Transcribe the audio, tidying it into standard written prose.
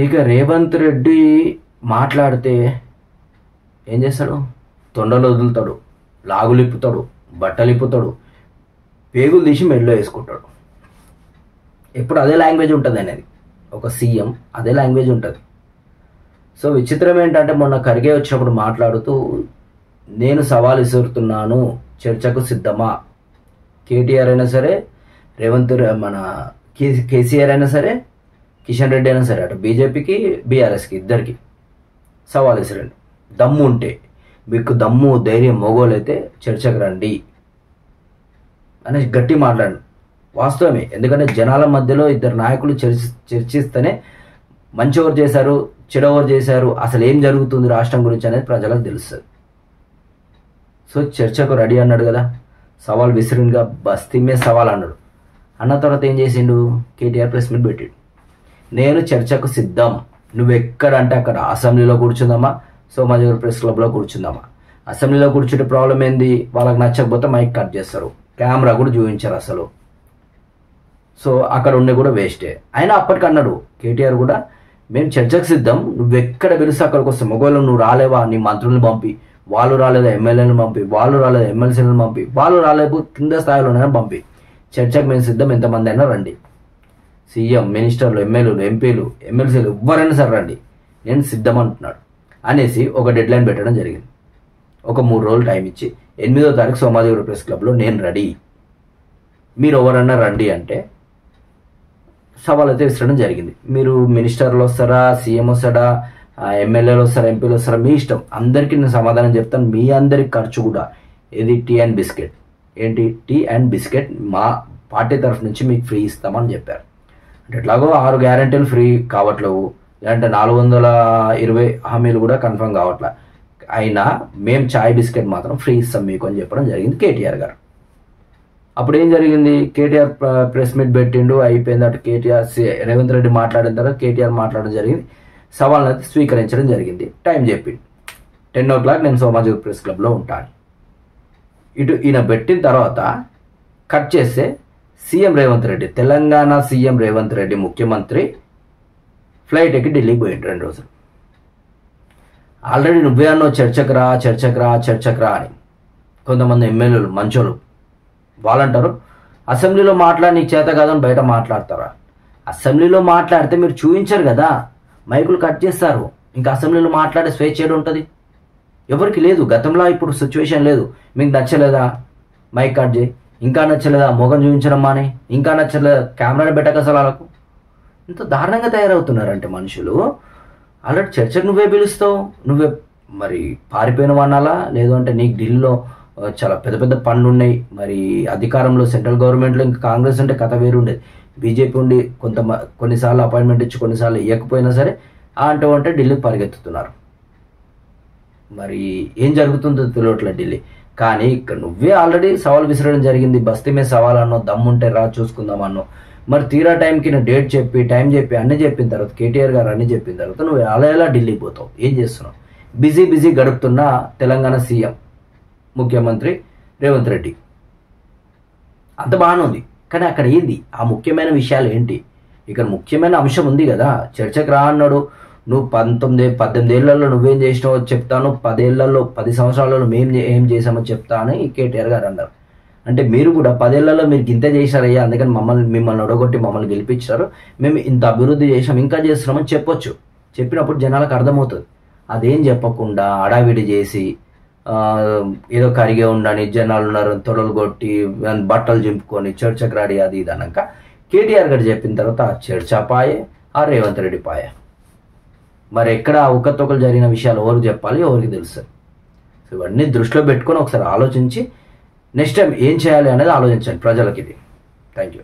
ఇక రేవంత్ రెడ్డి మాట్లాడితే ఏం చేస్తాడు? తొండలు వదులుతాడు, లాగులిప్పుతాడు, బట్టలిప్పుతాడు, పేగులు తీసి మెడలో వేసుకుంటాడు. ఎప్పుడు అదే లాంగ్వేజ్ ఉంటుంది అనేది. ఒక సీఎం అదే లాంగ్వేజ్ ఉంటుంది. సో విచిత్రం ఏంటంటే మొన్న ఖర్గే వచ్చినప్పుడు మాట్లాడుతూ నేను సవాల్ విసురుతున్నాను, చర్చకు సిద్ధమా? కేటీఆర్ అయినా సరే, మన కేసీఆర్ అయినా సరే, కిషన్ రెడ్డి అయినా సరే, అటు బీజేపీకి బీఆర్ఎస్కి ఇద్దరికి సవాల్ విసిరండి. దమ్ము ఉంటే, మీకు దమ్ము ధైర్యం మొగోలైతే చర్చకు రండి అని గట్టి మాట్లాడండి. వాస్తవమే, ఎందుకంటే జనాల మధ్యలో ఇద్దరు నాయకులు చర్చిస్తేనే మంచివారు చేశారు, చెడవరు చేశారు, అసలు ఏం జరుగుతుంది రాష్ట్రం గురించి అనేది ప్రజలకు తెలుస్తుంది. సో చర్చకు రెడీ అన్నాడు కదా, సవాల్ విసిరిగా బస్తీమే సవాల్ అన్నాడు. అన్న తర్వాత ఏం చేసిండు? కేటీఆర్ ప్రెస్ మీట్ పెట్టాడు. నేను చర్చకు సిద్ధం, నువ్వెక్కడంటే అక్కడ అసెంబ్లీలో కూర్చుందామా, సోమాజిగూడ ప్రెస్ క్లబ్లో కూర్చుందామా? అసెంబ్లీలో కూర్చుంటే ప్రాబ్లం ఏంది? వాళ్ళకి నచ్చకపోతే మైక్ కట్ చేస్తారు, కెమెరా కూడా చూపించారు అసలు. సో అక్కడ ఉండే కూడా వేస్టే. అయినా అప్పటికి అన్నాడు కేటీఆర్ కూడా, మేము చర్చకు సిద్ధం, నువ్వెక్కడ పిలిస్తే అక్కడికి వస్తాం. మొగోళ్ళు నువ్వు రాలేవా, నీ మంత్రులను పంపి, వాళ్ళు రాలేదా ఎమ్మెల్యేలను పంపి, వాళ్ళు రాలేదా ఎమ్మెల్సీలను పంపి, వాళ్ళు రాలేదు కింద స్థాయిలోనైనా పంపి, చర్చకు మేము సిద్ధం, ఎంతమంది అయినా రండి. సీఎం, మినిస్టర్లు, ఎమ్మెల్యేలు, ఎంపీలు, ఎమ్మెల్సీలు ఎవరైనా సరే రండి, నేను సిద్ధం అంటున్నాడు అనేసి ఒక డెడ్ లైన్ పెట్టడం జరిగింది. ఒక 3 రోజులు టైం ఇచ్చి 8వ తారీఖు సోమాజిగూడ ప్రెస్ క్లబ్లో నేను రెడీ, మీరు ఎవరన్నా రండి అంటే సవాల్ అయితే విసరడం జరిగింది. మీరు మినిస్టర్లు వస్తారా, సీఎం వస్తాడా, ఎమ్మెల్యేలు వస్తారా, ఎంపీలు వస్తారా, మీ ఇష్టం, అందరికీ నేను సమాధానం చెప్తాను. మీ అందరికి ఖర్చు కూడా ఇది టీ అండ్ బిస్కెట్, ఏంటి టీ అండ్ బిస్కెట్ మా పార్టీ తరఫు నుంచి మీకు ఫ్రీ ఇస్తామని చెప్పారు. అంటే ఎట్లాగో 6 గ్యారెంటీలు ఫ్రీ కావట్లేవు, లేదంటే 420 హామీలు కూడా కన్ఫర్మ్ కావట్లే. అయినా మేము చాయ్ బిస్కెట్ మాత్రం ఫ్రీ ఇస్తాం మీకు అని చెప్పడం జరిగింది కేటీఆర్ గారు. అప్పుడు ఏం జరిగింది? కేటీఆర్ ప్రెస్ మీట్ పెట్టిండు, అయిపోయింది. అటు కేటీఆర్ రేవంత్ రెడ్డి మాట్లాడిన తర్వాత కేటీఆర్ మాట్లాడడం జరిగింది, సవాళ్ళని అయితే స్వీకరించడం జరిగింది. టైం చెప్పింది 10 o'clock నేను సోమాజిగూడ ప్రెస్ క్లబ్లో ఉంటాను. ఇటు ఈయన పెట్టిన తర్వాత కట్ చేస్తే సీఎం రేవంత్ రెడ్డి, తెలంగాణ సీఎం రేవంత్ రెడ్డి ముఖ్యమంత్రి ఫ్లైట్ ఎక్కి ఢిల్లీకి పోయిండు 2 రోజులు. ఆల్రెడీ నువ్వే అన్నావు చర్చకు రా అని. కొంతమంది ఎమ్మెల్యేలు మంచోళ్ళు వాళ్ళంటారు అసెంబ్లీలో మాట్లాడి నీకు చేత కాదని బయట మాట్లాడతారా? అసెంబ్లీలో మాట్లాడితే మీరు చూపించారు కదా, మైకులు కట్ చేస్తారు, ఇంకా అసెంబ్లీలో మాట్లాడే స్వేచ్ఛ ఏడు ఉంటుంది? ఎవరికి లేదు. గతంలో ఇప్పుడు సిచ్యువేషన్ లేదు. మీకు నచ్చలేదా మైక్ కట్ చేయి, ఇంకా నచ్చలేదా మొగం చూపించడం మానే, ఇంకా నచ్చలేదా కెమెరాని పెట్టక అసలు వాళ్ళకు. ఇంత దారుణంగా తయారవుతున్నారంటే మనుషులు. ఆల్రెడీ చర్చకు నువ్వే పిలుస్తావు, నువ్వే మరి పారిపోయిన వనాలా, లేదు అంటే నీకు ఢిల్లీలో చాలా పెద్ద పెద్ద పనులు ఉన్నాయి, మరి అధికారంలో సెంట్రల్ గవర్నమెంట్లో ఇంకా కాంగ్రెస్ అంటే కథ వేరు ఉండేది. బీజేపీ ఉండి కొన్నిసార్లు అపాయింట్మెంట్ ఇచ్చి కొన్నిసార్లు ఇవ్వకపోయినా సరే అంటే ఢిల్లీకి పరిగెత్తుతున్నారు. మరి ఏం జరుగుతుందో తెలియట్లేదు ఢిల్లీ. కానీ ఇక్కడ నువ్వే ఆల్రెడీ సవాల్ విసరడం జరిగింది, బస్తీమే సవాల్ అన్నో, దమ్ముంటే రా చూసుకుందాం అన్నో. మరి తీరా టైంకి నేను డేట్ చెప్పి టైం చెప్పి అన్నీ చెప్పిన తర్వాత, కేటీఆర్ గారు అన్నీ చెప్పిన తర్వాత నువ్వు ఎలా ఢిల్లీకి పోతావు? ఏం చేస్తున్నావు? బిజీ గడుపుతున్న తెలంగాణ సీఎం ముఖ్యమంత్రి రేవంత్ రెడ్డి అంత బాగానే ఉంది. కానీ అక్కడ ఏంది ఆ ముఖ్యమైన విషయాలు ఏంటి? ఇక్కడ ముఖ్యమైన అంశం ఉంది కదా, చర్చకు రా అన్నాడు. నువ్వు 18 ఏళ్లలో నువ్వేం చేసినావో చెప్తాను, 10 సంవత్సరాలలో మేము ఏం చేసామో చెప్తా అని కేటీఆర్ గారు అన్నారు. అంటే మీరు కూడా 10 ఏళ్లలో మీరు ఇంత చేశారయ్యా, అందుకని మిమ్మల్ని ఒడగొట్టి మమ్మల్ని గెలిపించారు, మేము ఇంత అభివృద్ధి చేసాం, ఇంకా చేస్తున్నామని చెప్పొచ్చు. చెప్పినప్పుడు జనాలకు అర్థమవుతుంది. అదేం చెప్పకుండా అడావిడి చేసి ఏదో కరిగే ఉండని, జనాలు ఉన్నారు తొడలు కొట్టి బట్టలు చింపుకొని చర్చకు రాడి అది ఇది అన్నాక కేటీఆర్ గారు చెప్పిన తర్వాత ఆ చర్చ పాయే, ఆ రేవంత్ రెడ్డి పాయే. మరి ఎక్కడ ఉక్కతొక్కలు జరిగిన విషయాలు ఎవరికి చెప్పాలి, ఎవరికి తెలుస్తుంది? సో ఇవన్నీ దృష్టిలో పెట్టుకొని ఒకసారి ఆలోచించి నెక్స్ట్ టైం ఏం చేయాలి అనేది ఆలోచించండి ప్రజలకి. ఇది థ్యాంక్ యూ.